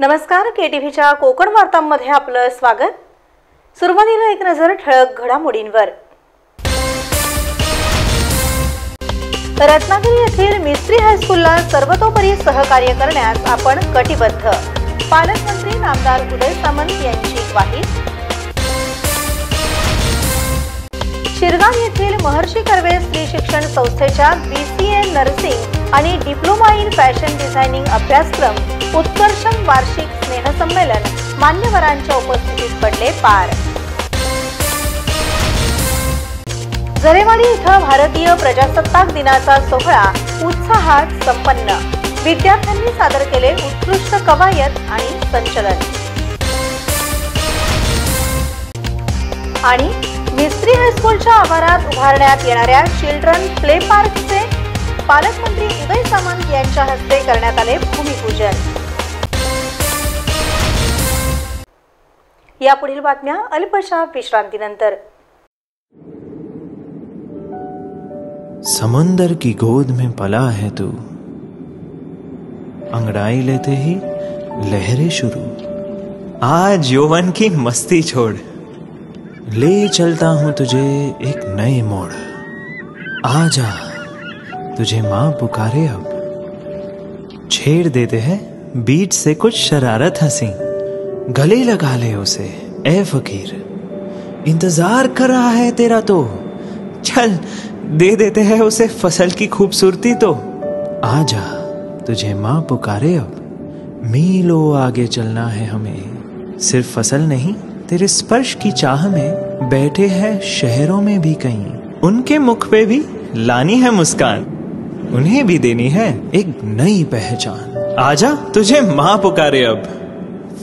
नमस्कार, केटीव्हीच्या कोकण वार्तांमध्ये आपलं स्वागत। सुरुवातीला एक नजर ठळक घडामोडींवर। रत्नागिरी येथील मिस्त्री हायस्कूलला सर्वतोपरी सहकार्य करण्यास आपण कटिबद्ध, पालकमंत्री नामदार उदय सामंत यांची ग्वाही। शिरगाव येथील महर्षी कर्वे स्त्री शिक्षण संस्थेच्या BCA नर्सिंग आणि डिप्लोमा इन फॅशन डिझायनिंग अभ्यासक्रम उत्कर्षण वार्षिक स्नेहसंमेलन मान्यवरांच्या उपस्थितीत पडले पार। जरेवाडी इथं भारतीय प्रजासत्ताक दिनाचा सोहळा उत्साहात संपन्न, विद्यार्थ्यांनी सादर केले उत्कृष्ट कवायत आणि संचलन। आणि मिस्त्री हायस्कूलच्या आवारात उभारण्यात येणाऱ्या चिल्ड्रन प्ले पार्कचे पालकमंत्री उदय सामंत यांच्या हस्ते करण्यात आले भूमिपूजन। यापुढील बातम्या अल्पशा विश्रांतीनंतर। समंदर की गोद में पला है तू, अंगड़ाई लेते ही लहरें शुरू। आज यौवन की मस्ती छोड़, ले चलता हूं तुझे एक नए मोड़। आजा तुझे माँ पुकारे अब, छेड़ देते हैं बीच से कुछ शरारत हंसी। गले लगा ले उसे ए फकीर, इंतजार कर रहा है तेरा तो। चल दे देते हैं उसे फसल की खूबसूरती तो। आजा तुझे माँ पुकारे अब, मीलों आगे चलना है हमें। सिर्फ फसल नहीं, तेरे स्पर्श की चाह में बैठे हैं शहरों में भी कहीं। उनके मुख पे भी लानी है मुस्कान, उन्हें भी देनी है एक नई पहचान। आजा तुझे माँ पुकारे अब।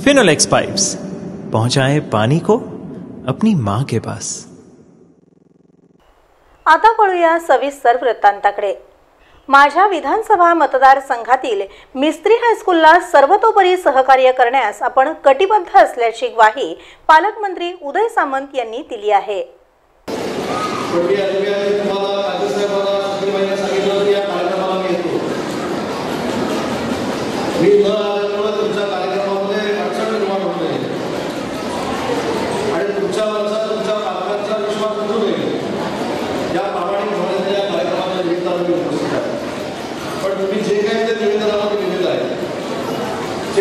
फिनोलेक्स पाइप्स पहुंचाए पानी को अपनी माँ के पास। आता वळूया सविस्तर वृत्तांताकडे। माझ्या विधानसभा मतदारसंघातील मिस्त्री हायस्कूलला सर्वतोपरी सहकार्य करण्यास आपण कटिबद्ध असल्याची ग्वाही पालकमंत्री उदय सामंत यांनी दिली आहे।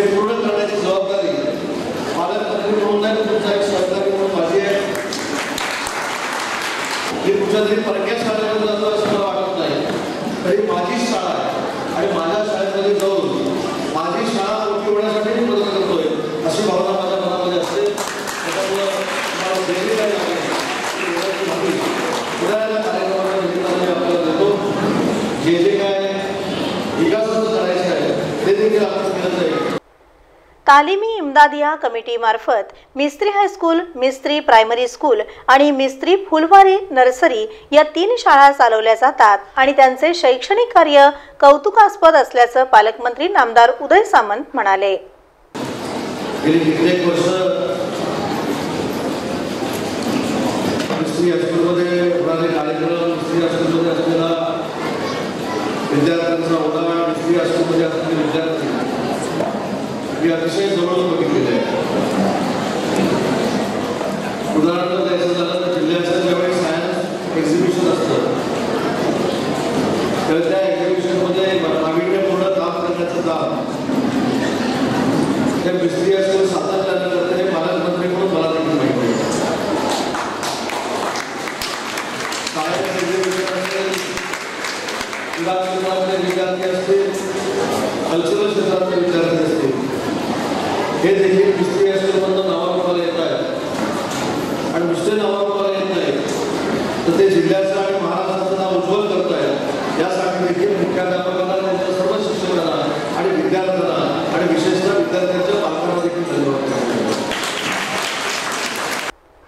पूर्ण करण्याची जबाबदारी पालकमंत्री म्हणून नाही, तुमचा एक सहकारी म्हणून माझी आहे। मी कुठल्या तरी परक्या शाळेमध्ये जातो असं मला वाटत नाही, तरी माझी शाळा आहे आणि माझ्या शाळेमध्ये जाऊन माझी शाळा मोठी होण्यासाठी मी मदत करतोय अशी भावना माझ्या मनामध्ये असते। त्याच्यामुळे मला देवी काय लागेल उद्याच्या कार्यक्रमाच्या निमित्ताने आपल्याला देतो। जे जे काय विकासाचं करायचं आहे ते देखील आपण केलं जाईल। तालिमी इम्दादिया कमिटी मार्फत मिस्त्री हायस्कूल, मिस्त्री प्रायमरी स्कूल आणि मिस्त्री फुलवारी नर्सरी या 3 शाळा चालवल्या जातात आणि त्यांचे शैक्षणिक कार्य कौतुकास्पद असल्याचं पालकमंत्री नामदार उदय सामंत म्हणाले। गेली कित्येक वर्ष मिस्त्री हायस्कूलमध्ये होणारे कार्यक्रम, मिस्त्री हायस्कूलमध्ये असलेला विद्यार्थ्यांचा ओढा, मिस्त्री हायस्कूलमध्ये असलेले विद्यार्थी हे अतिशय जवळून बघितलेले आहे। उदाहरण द्यायचं झालं तर जिल्ह्याचं ज्यावेळी सायन्स एक्झिबिशन असतं तर त्या एक्झिबिशनमध्ये नाविन्यपूर्ण काम करण्याचं काम त्या मिस्त्री हायस्कूल सातत्यानं करते हे पालकमंत्री म्हणून मला देखील माहिती आहे। सायन्स एक्झिबिशन असेल, क्रीडा क्षेत्रातले विद्यार्थी असतील, कल्चरल क्षेत्रातले विद्यार्थी असतील, हे देखील मिस्त्री हायस्कूलमधून नावारूपाला येत आहेत आणि नुसते नावारूपाला येत नाहीत तर ते जिल्ह्याचं आणि महाराष्ट्राचं नाव उज्ज्वल करत आहेत। यासाठी देखील मुख्याध्यापकांना, त्यांच्या सर्व शिक्षकांना आणि विद्यार्थ्यांना आणि विशेषतः विद्यार्थ्यांच्या पालकांना देखील धन्यवाद करतो।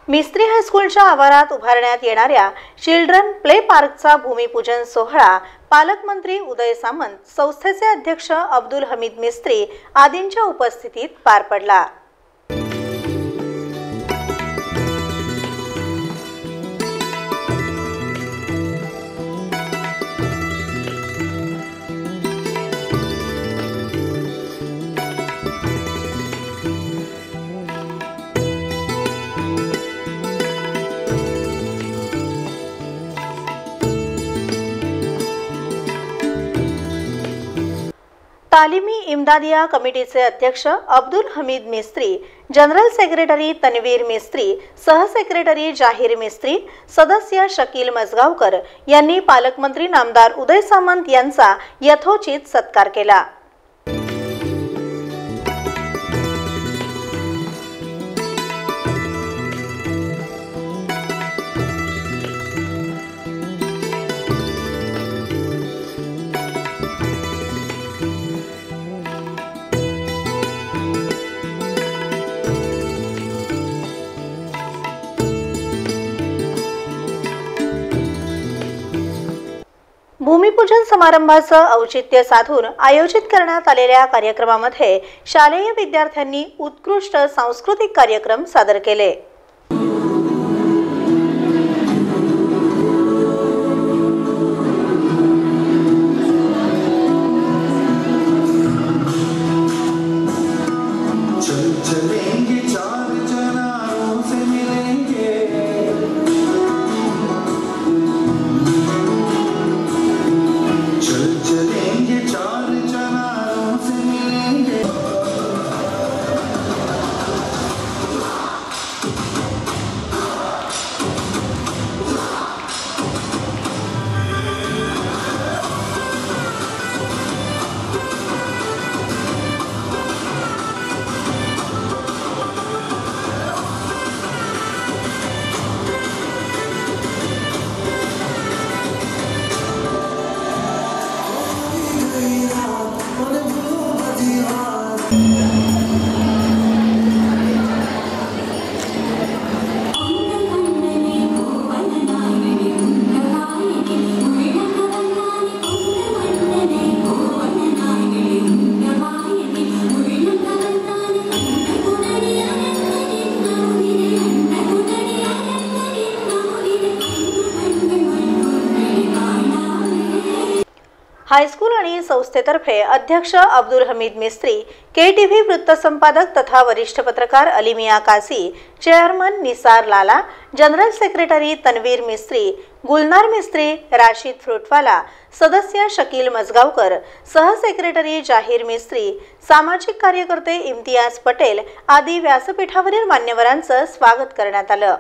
मिस्त्री हायस्कूलच्या आवारात उभारण्यात येणाऱ्या चिल्ड्रन प्ले पार्कचा भूमिपूजन सोहळा पालकमंत्री उदय सामंत, संस्थेचे अध्यक्ष अब्दुल हमीद मिस्त्री आदींच्या उपस्थितीत पार पडला। तालिमी इम्दादिया कमिटीचे अध्यक्ष अब्दुल हमीद मिस्त्री, जनरल सेक्रेटरी तन्वीर मिस्त्री, सहसेक्रेटरी जाहीर मिस्त्री, सदस्य शकील मजगावकर यांनी पालकमंत्री नामदार उदय सामंत यांचा यथोचित सत्कार केला। भूमिपूजन समारंभाचं औचित्य साधून आयोजित करण्यात आलेल्या कार्यक्रमामध्ये शालेय विद्यार्थ्यांनी उत्कृष्ट सांस्कृतिक कार्यक्रम सादर केले। हायस्कूल आणि संस्थेतर्फे अध्यक्ष अब्दुल हमीद मिस्त्री, KTV वृत्तसंपादक तथा वरिष्ठ पत्रकार अलिमिया कासी, चेअरमन निसार लाला, जनरल सेक्रेटरी तन्वीर मिस्त्री, गुलनार मिस्त्री, राशिद फ्रूटवाला, सदस्य शकील मजगावकर, सहसेक्रेटरी जाहीर मिस्त्री, सामाजिक कार्यकर्ते इम्तियाज पटेल आदी व्यासपीठावरील मान्यवरांचं स्वागत करण्यात आलं।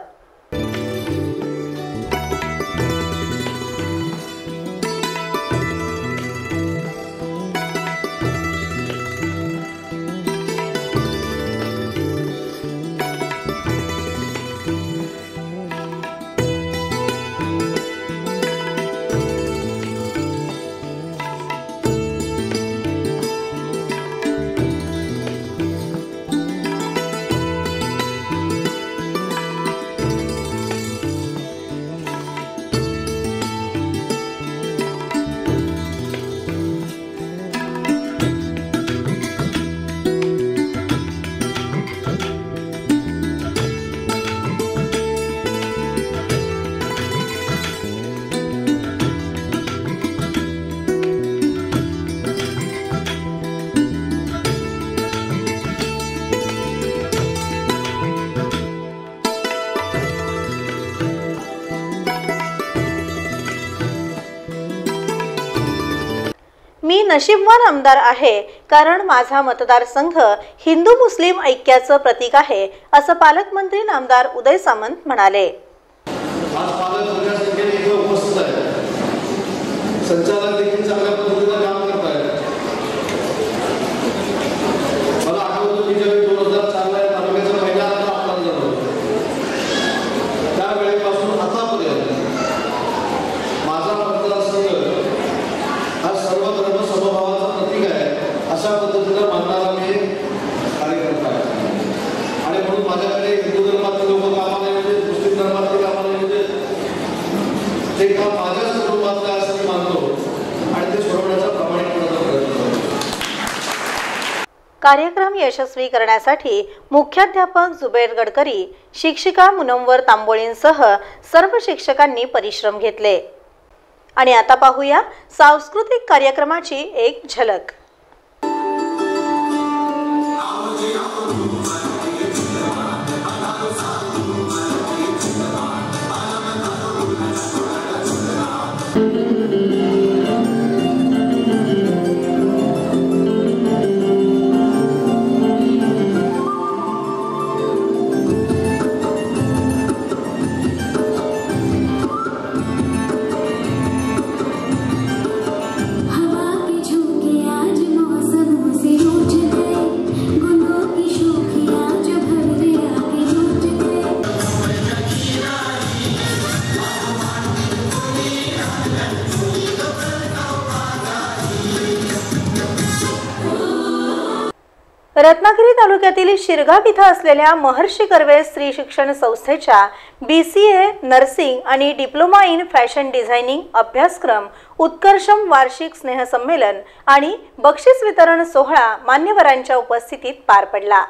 मी नशीबवान आमदार आहे, कारण माझा मतदारसंघ हिंदू मुस्लिम ऐक्याचं प्रतीक आहे, असं पालकमंत्री नामदार उदय सामंत म्हणाले। संचालक देखील चांगल्या पद्धतीने काम करत आहेत। मला आठवतं मी ज्यावेळी 2004 ला तालुक्याचा पहिला आमदार झालो, त्यावेळेपासून आतापर्यंत माझा मतदारसंघ हा सर्व धर्म समभावाचा प्रतीक आहे, अशा पद्धतीने मानणारा मी कार्यकर्ता आहे। आणि म्हणून माझ्याकडे हिंदू धर्मातले लोक कामाला येते, मुस्लिम धर्मातले कामाला येते, ते काम माझ्याच कुटुंबातलं आहे असं मी मानतो आणि ते सोडवण्याचा प्रामाणिकपणाचा प्रयत्न करतो। कार्यक्रम यशस्वी करण्यासाठी मुख्याध्यापक जुबैर गडकरी, शिक्षिका मुनव्वर तांबोळींसह सर्व शिक्षकांनी परिश्रम घेतले। आणि आता पाहूया सांस्कृतिक कार्यक्रमाची एक झलक। रत्नागिरी तालुक्यातील शिरगाव इथं असलेल्या महर्षी कर्वे स्त्री शिक्षण संस्थेच्या BCA नर्सिंग आणि डिप्लोमा इन फॅशन डिझायनिंग अभ्यासक्रम उत्कर्षम वार्षिक स्नेहसंमेलन आणि बक्षीस वितरण सोहळा मान्यवरांच्या उपस्थितीत पार पडला।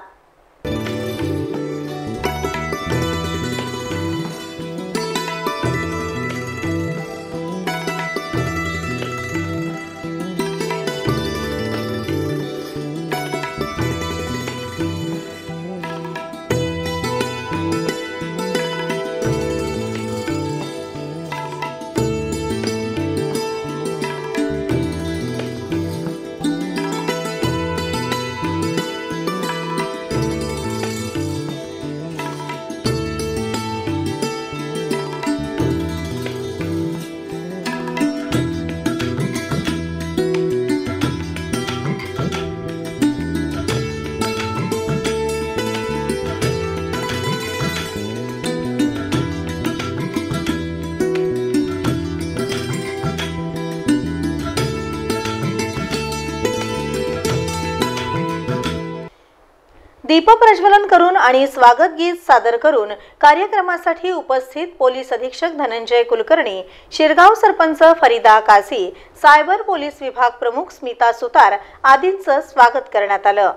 दीप प्रज्वलन करून आणि स्वागत गीत सादर करून कार्यक्रमासाठी उपस्थित पोलीस अधीक्षक धनंजय कुलकर्णी, शिरगाव सरपंच फरीदा काझी, सायबर पोलीस विभाग प्रमुख स्मिता सुतार आदींचं स्वागत करण्यात आलं।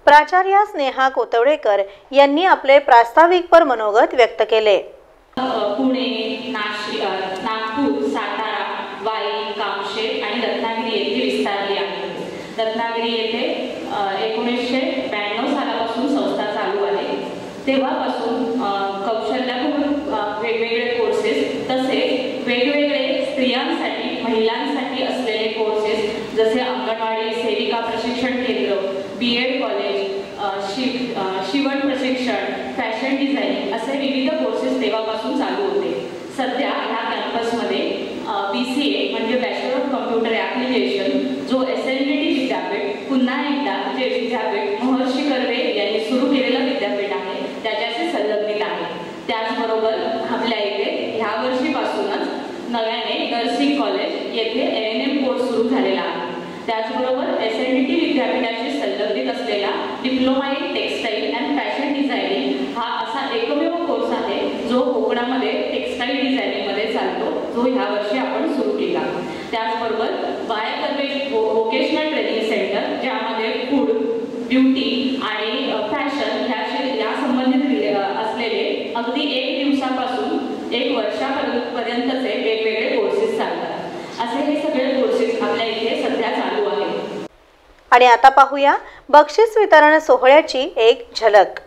प्राचार्या स्नेहा कोतवडेकर यांनी आपले प्रास्ताविकपर मनोगत व्यक्त केले। पुणे, नागपूर, सातारा, वाई, कामशेत आणि रत्नागिरी येथे विस्तारली आहे। रत्नागिरी येथे 1992 सालापासून संस्था चालू आहे। तेव्हापासून कौशल्यापूर्ण वेगवेगळे कोर्सेस तसेच वेगवेगळे स्त्रियांसाठी महिलांसाठी असलेले कोर्सेस जसे अंगणवाडी सेविका प्रशिक्षण केंद्र, BEd कॉलेज, शिवण प्रशिक्षण, फॅशन डिझायनिंग असे विविध कोर्सेस तेव्हापासून चालू होते। सध्या ह्या कॅम्पसमध्ये BCA म्हणजे बॅचलर ऑफ कम्प्युटर ॲप्लिकेशन जो SNDT विद्यापीठ पुन्हा एकदा जे विद्यापीठ महर्षी कर्वे यांनी सुरू केलेलं विद्यापीठ आहे त्याच्याशी संलग्नित आहे। त्याचबरोबर आपल्या इथे ह्या वर्षीपासूनच नव्याने नर्सिंग कॉलेज येथे NNM कोर्स सुरू झालेला आहे। त्याचबरोबर SNDT विद्यापीठाशी संलग्नित असलेला diploma in textile and fashion designing हा असा एकमेव कोर्स आहे जो कोकणामध्ये टेक्सटाईल डिझायनिंगमध्ये चालतो, जो ह्या वर्षी आपण सुरू केला। त्याचबरोबर by Karve vocational training centre ज्यामध्ये फूड, ब्युटी आणि फॅशन या संबंधित असलेले अगदी 1 दिवसापासून 1 वर्षापर्यंतचे वेगवेगळे कोर्सेस चालतात। असे हे सगळे कोर्सेस आपल्या इथे सध्या चालू आहेत। आणि आता पाहूया बक्षीस वितरण सोहळ्याची एक झलक।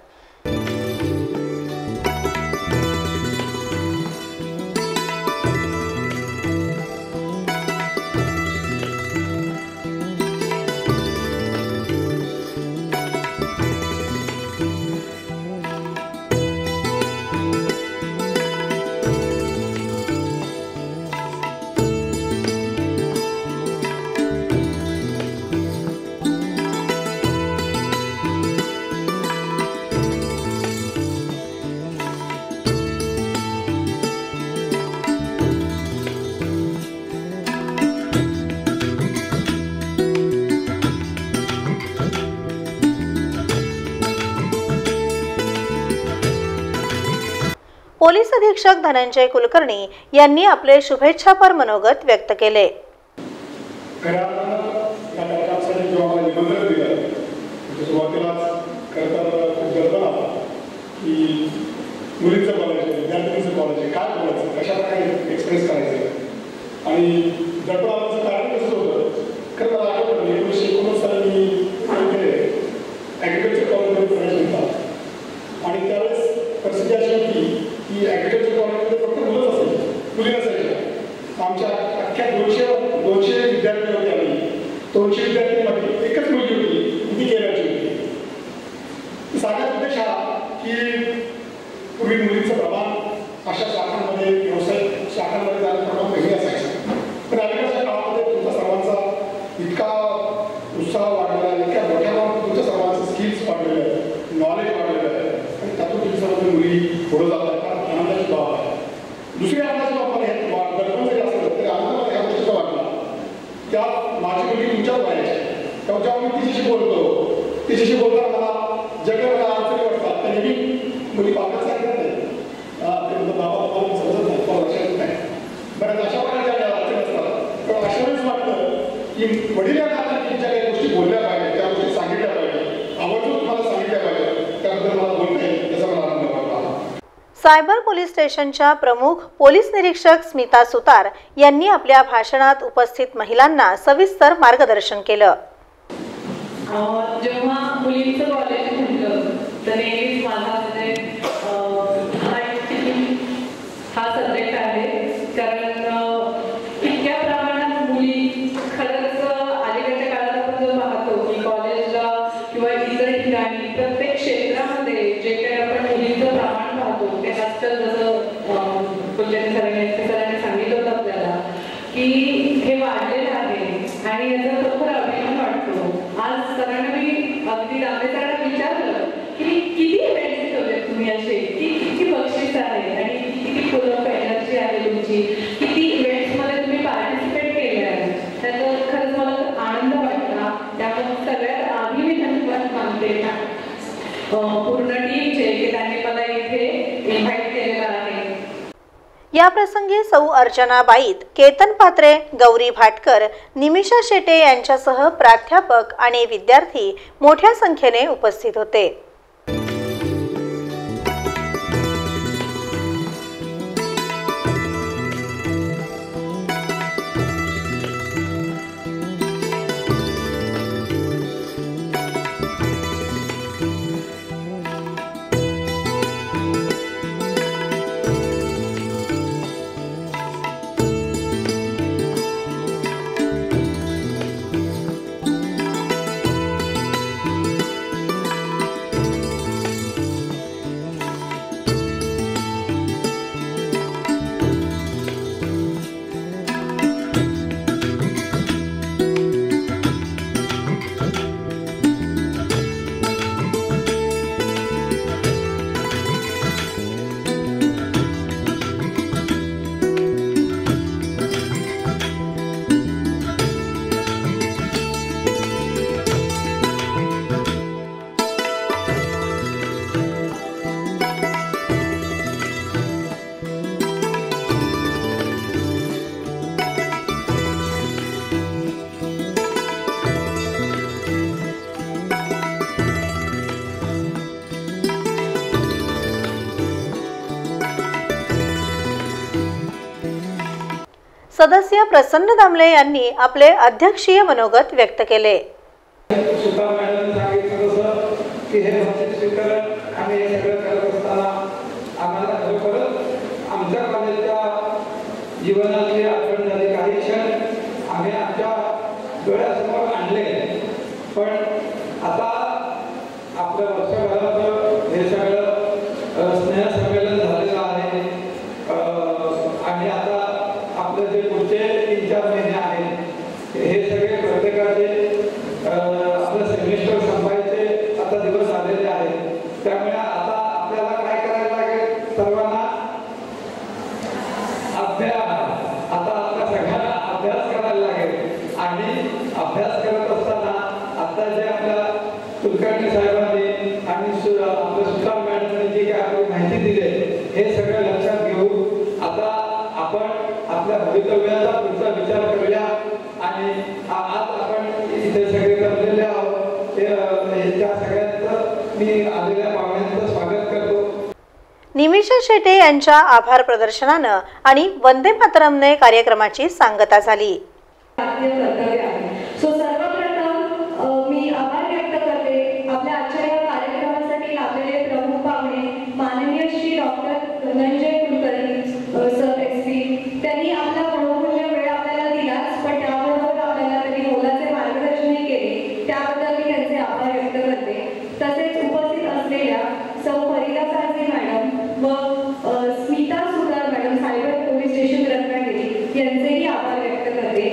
पोलीस अधीक्षक धनंजय कुलकर्णी यांनी आपले शुभेच्छापर मनोगत व्यक्त केले। मुलीचं कॉलेज आहे, विद्यार्थ्यांचं कॉलेज आहे, काय बोलायचं, कशा प्रकारे एक्सप्रेस करायचं आणि दडपण आमचं कारण कसं होतं, खरं मला आठवतं 1989 साली मी इथे ॲग्रिकल्चर कॉलेजमध्ये प्रवेश घेतला आणि त्यावेळेस परिस्थिती अशी होती की ॲग्रिकल्चर कॉलेजमध्ये फक्त मुलंच असायची, मुली नसायच्या. आमच्या अख्ख्या 200 विद्यार्थी होते आम्ही. 200 विद्यार्थ्यांमध्ये एकच मुलगी होती, ती केरळची होती. साध्या उद्देश हा की पूर्वी मुलींचं प्रमाण अशा शाखांमध्ये व्यावसायिक शाखांमध्ये जाण्याचं प्रमाण कमी असायचं. पण अलीकडच्या काळामध्ये तुमचा सर्वांचा इतका उत्साह वाढलेला आहे, इतक्या मोठ्या प्रमाणात तुमच्या सर्वांचं स्किल्स वाढलेलं आहे, नॉलेज वाढलेलं आहे आणि त्यातून तुम्ही सर्व मुली पुढे जात आहे. कारण आनंदाची बाब आहे. दुसरी आनंदाची बाब मला हे दडपण जरी असलं तरी आनंद मला ह्या गोष्टीचा वाटला. त्या माझी मुलगी तुमच्याच वयाची, तेव्हा जेव्हा मी तिच्याशी बोलताना मला जगाला अडचणी वाटतात. तर नेहमी मुली बाबा सांगत नाही, ते म्हणतात बाबा मला समजत नाही, मला लक्षात येत नाही. बऱ्याच अशा प्रकारच्या अडचणी असतात. पण अशा वेळेस वाटतं की वडील या नात्याने ज्या काही गोष्टी बोलल्या पाहिजे, त्या गोष्टी सांगितल्या पाहिजे, आवर्जून तुम्हाला सांगितल्या पाहिजे, त्याबद्दल मला बोलता येईल याचा मला आनंद वाटला. सायबर पोलीस स्टेशनच्या प्रमुख पोलीस निरीक्षक स्मिता सुतार यांनी आपल्या भाषणात उपस्थित महिलांना सविस्तर मार्गदर्शन केलं. जेव्हा मुलींचं कॉलेज म्हटलं तर नेहमीच माझा हा सब्जेक्ट आहे. कारण इतक्या प्रमाणात मुली खरंच अलीकडच्या काळात आपण जर पाहतो की कॉलेजला किंवा इतर ठिकाणी प्रत्येक क्षेत्रामध्ये जे काही आपण मुलींचं प्रमाण पाहतो ते आजकाल जसं कुलकर्णी सरांनी सांगितलं होतं आपल्याला की हे वाढलेलं आहे आणि याचा खरोखर अभिमान वाटतो. आज सरांना मी अगदी दांडे सरांना विचारलं की किती इव्हेंट्स ठेवले तुम्ही असे, किती बक्षीस आहे आणि किती फुलं एनर्जी आहे तुमची, किती इव्हेंट्समध्ये तुम्ही पार्टिसिपेट केले आहे. त्याचा खरंच मला आनंद वाटला. त्यामुळे सगळ्यात आधी मी धन्यवाद मानते पूर्ण टीमचे की त्यांनी मला इथे इन्व्हाइट केलेलं आहे. या प्रसंगी सौ अर्चना बाईत, केतन पात्रे, गौरी भाटकर, निमिषा शेटे यांच्यासह प्राध्यापक आणि विद्यार्थी मोठ्या संख्येने उपस्थित होते. सदस्य प्रसन्न दामले यांनी आपले अध्यक्षीय मनोगत व्यक्त केले. सुद्धा मॅडम सांगितलं तसं की हे भाषिक स्वीकरण आणि हे सगळं करत असताना आम्हाला खरोखरच आमच्या कॉलेजच्या जीवनातली आठवण झाली. काही क्षण आम्ही आमच्या डोळ्यासमोर आणले. पण आता आपलं वर्षभरात हे सगळं स्नेहसंमेलन झालेलं आहे आणि आता आपलं जे पुढचे 3-4 महिने आहेत हे सगळे प्रत्येकाचे आपलं सेमिस्टर संपायचे आता दिवस आलेले आहेत. त्यामुळे आता आपल्याला काय करायला लागेल, सर्वांना आता आपल्या सगळ्यांना अभ्यास करायला लागेल. आणि अभ्यास करत असताना आता जे आपल्या कुलकर्णी साहेबांनी आणि आपल्या सुतार मॅडमने जी काय आपली माहिती दिली हे सगळं लक्षात घेऊन आता आपण आपल्या भवितव्याचा पुढचा विचार करूया. आणि आज आपण इथे सगळे जमलेले आहोत त्या सगळ्यांचं मी आलेल्या पाहुण्यांचं स्वागत करतो. निमिषा मनीषा शेटे यांच्या आभार प्रदर्शनानं आणि वंदे मातरमने कार्यक्रमाची सांगता झाली। सर्वप्रथम मी आभार व्यक्त करते आपल्या आजच्या या कार्यक्रमासाठी लाभलेले प्रमुख पाहुणे माननीय Shri doctor Dhananjay Kulkarni sir SP, त्यांनी आपला बहुमूल्य वेळ आपल्याला दिलाच, पण त्याबरोबर आपल्याला त्यांनी मोलाचे मार्गदर्शनही केले, त्याबद्दल मी त्यांचे आभार व्यक्त करते। तसेच उपस्थित असलेल्या सौ फरीदा साळवी मॅडम व Smita Sutar madam cyber police station Ratnagiri यांचेही आभार व्यक्त करते।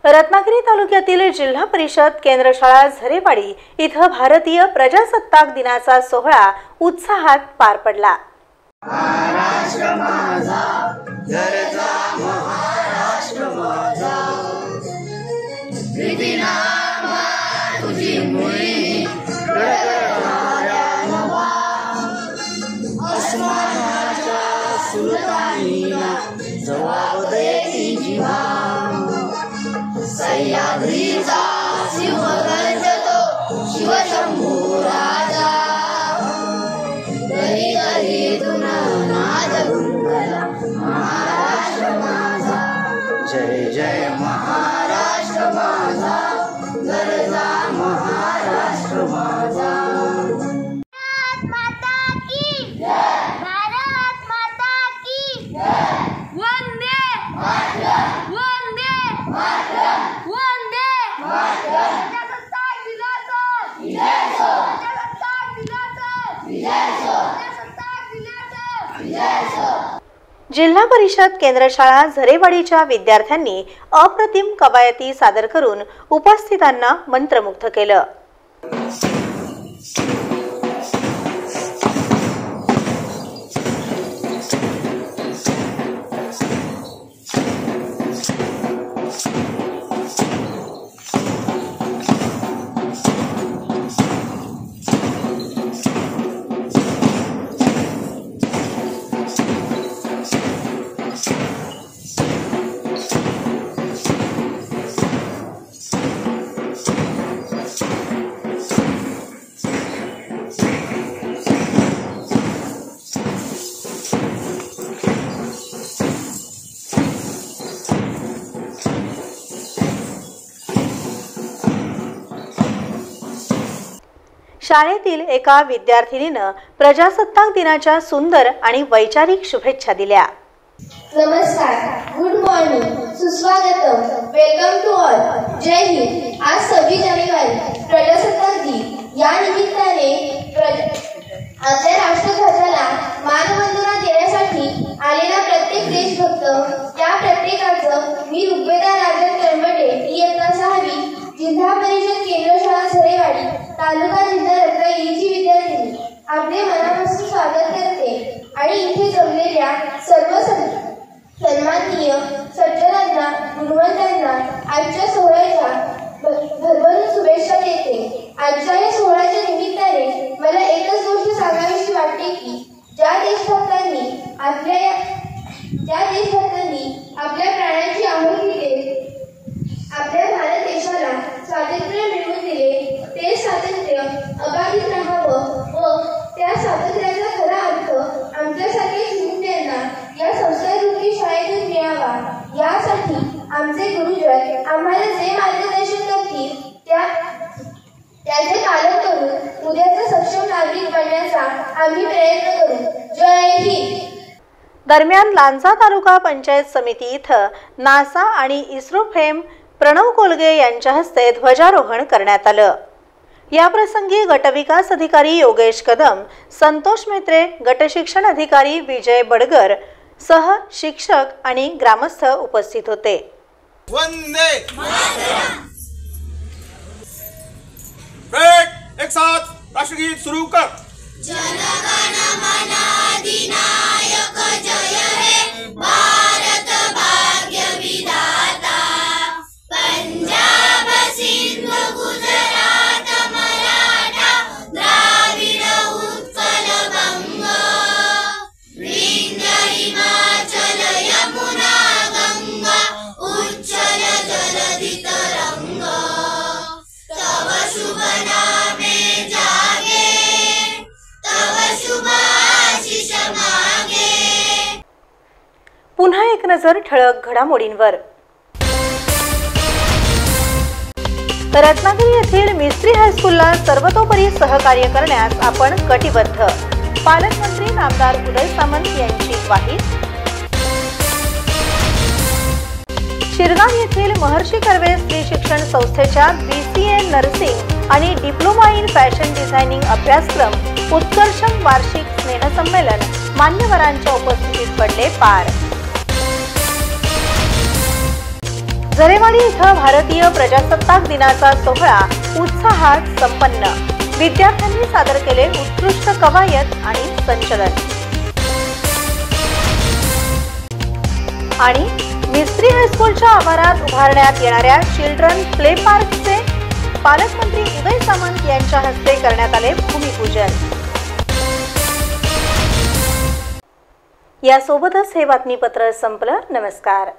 रत्नागिरी तालुक्यातील जिल्हा परिषद केंद्र शाळा झरेवाडी इथं भारतीय प्रजासत्ताक दिनाचा सोहळा उत्साहात पार पडला। महाराष्ट्र माझा घरचा महाराष्ट्र माझा प्रीतीनामा तुझी मुळी गडगडणाऱ्या नभा अस्मानाच्या सुलतानीला जवाब देती जिव्हा सह्याद्रीचा सिंह गर्जतो शिवशंभू राजा दरी दरीतून नाद गुंगला महाराष्ट्र माझा जय जय महाराष्ट्र माझा गरजा महाराष्ट्र माझा। भारत माता की जय, भारत माता की जय, वंदे मातरम, वंदे मातरम, वंदे मातरम। प्रजासत्ताक दिनाचा विजय असो, प्रजासत्ताक दिनाचा विजय असो, प्रजासत्ताक दिनाचा विजय असो। जिल्हा परिषद केंद्र शाळा झरेवाडीच्या विद्यार्थ्यांनी अप्रतिम कवायती सादर करून उपस्थितांना मंत्रमुग्ध केलं। शाळेतील एका विद्यार्थिनीनं प्रजासत्ताक दिनाच्या सुंदर आणि वैचारिक शुभेच्छा दिल्या। नमस्कार, गुड मॉर्निंग, सुस्वागतम, welcome to all. Jai Hind. आज 26 जानेवारी प्रजासत्ताक दिन या निमित्ताने आपल्या राष्ट्रध्वजाला मानवंदना देण्यासाठी आलेला प्रत्येक देशभक्त, त्या प्रत्येकाचं मी रुग्वेदा राजा कर्मटे इयत्ता 6वी जिल्हा परिषद केंद्र शाळा झरेवाडी तालुका जिल्हा रत्नागिरीची विद्यार्थिनी आपले मनापासून स्वागत करते आणि इथे जमलेल्या सर्व सन्माननीय सज्जनांना, गुणवंतांना आजच्या सोहळ्याच्या भरभरून शुभेच्छा देते। आजच्या या सोहळ्याच्या निमित्ताने मला एकच गोष्ट सांगावीशी वाटते की ज्या देशभक्तांनी आपल्या प्राणांची आहुती देत आपल्या भारत देशाला स्वातंत्र्य मिळवून दिले, ते स्वातंत्र्य अबाधित राहावं व त्या स्वातंत्र्याचा खरा अर्थ आमच्यासारख्या चिमुकल्यांना या संस्काररूपी शाळेतून मिळावा, यासाठी आमचे गुरुजन आम्हाला जे मार्गदर्शन करतील त्याचे पालन करून उद्याचा सक्षम नागरिक बनण्याचा आम्ही प्रयत्न करू। जय हिंद। दरम्यान लांजा तालुका पंचायत समिती इथं नासा आणि इस्रो फेम प्रणव कोलगे यांच्या हस्ते ध्वजारोहण करण्यात आलं। या प्रसंगी गटविकास अधिकारी योगेश कदम, संतोष मेत्रे, गटशिक्षण अधिकारी विजय बडगर सह शिक्षक आणि ग्रामस्थ उपस्थित होते। वंदे मातरम। एक साथ राष्ट्रगीत शुरू कर। जनगण मन अधिनायक जय हे भारत भाग्य विधाता पंजाब सिंध गुजरात मराठा द्राविड उत्कल बंग विंध्य हिमाचल यमुना गंगा उच्चल जलधि तरंग तव शुभ नामे जागे तव शुभ आशीष मागे। पुन्हा एक नजर ठळक घडामोडींवर। रत्नागिरी येथील मिस्त्री हायस्कूलला सर्वतोपरी सहकार्य करण्यास आपण कटिबद्ध, पालकमंत्री नामदार उदय सामंत यांची ग्वाही। शिरगाव येथील महर्षी कर्वे स्त्री शिक्षण संस्थेच्या BCA नर्सिंग आणि डिप्लोमा इन फॅशन डिझायनिंग अभ्यासक्रम उत्कर्षण वार्षिक स्नेहसंमेलन मान्यवरांच्या उपस्थितीत पडले पार। जरेवाडी इथं भारतीय प्रजासत्ताक दिनाचा सोहळा उत्साहात संपन्न, विद्यार्थ्यांनी सादर केले उत्कृष्ट कवायत आणि संचलन। आणि मिस्त्री हायस्कूलच्या आवारात उभारण्यात येणाऱ्या चिल्ड्रन प्ले पार्कचे पालकमंत्री उदय सामंत यांच्या हस्ते करण्यात आले भूमिपूजन। यासोबतच हे बातमीपत्र संपलं। नमस्कार।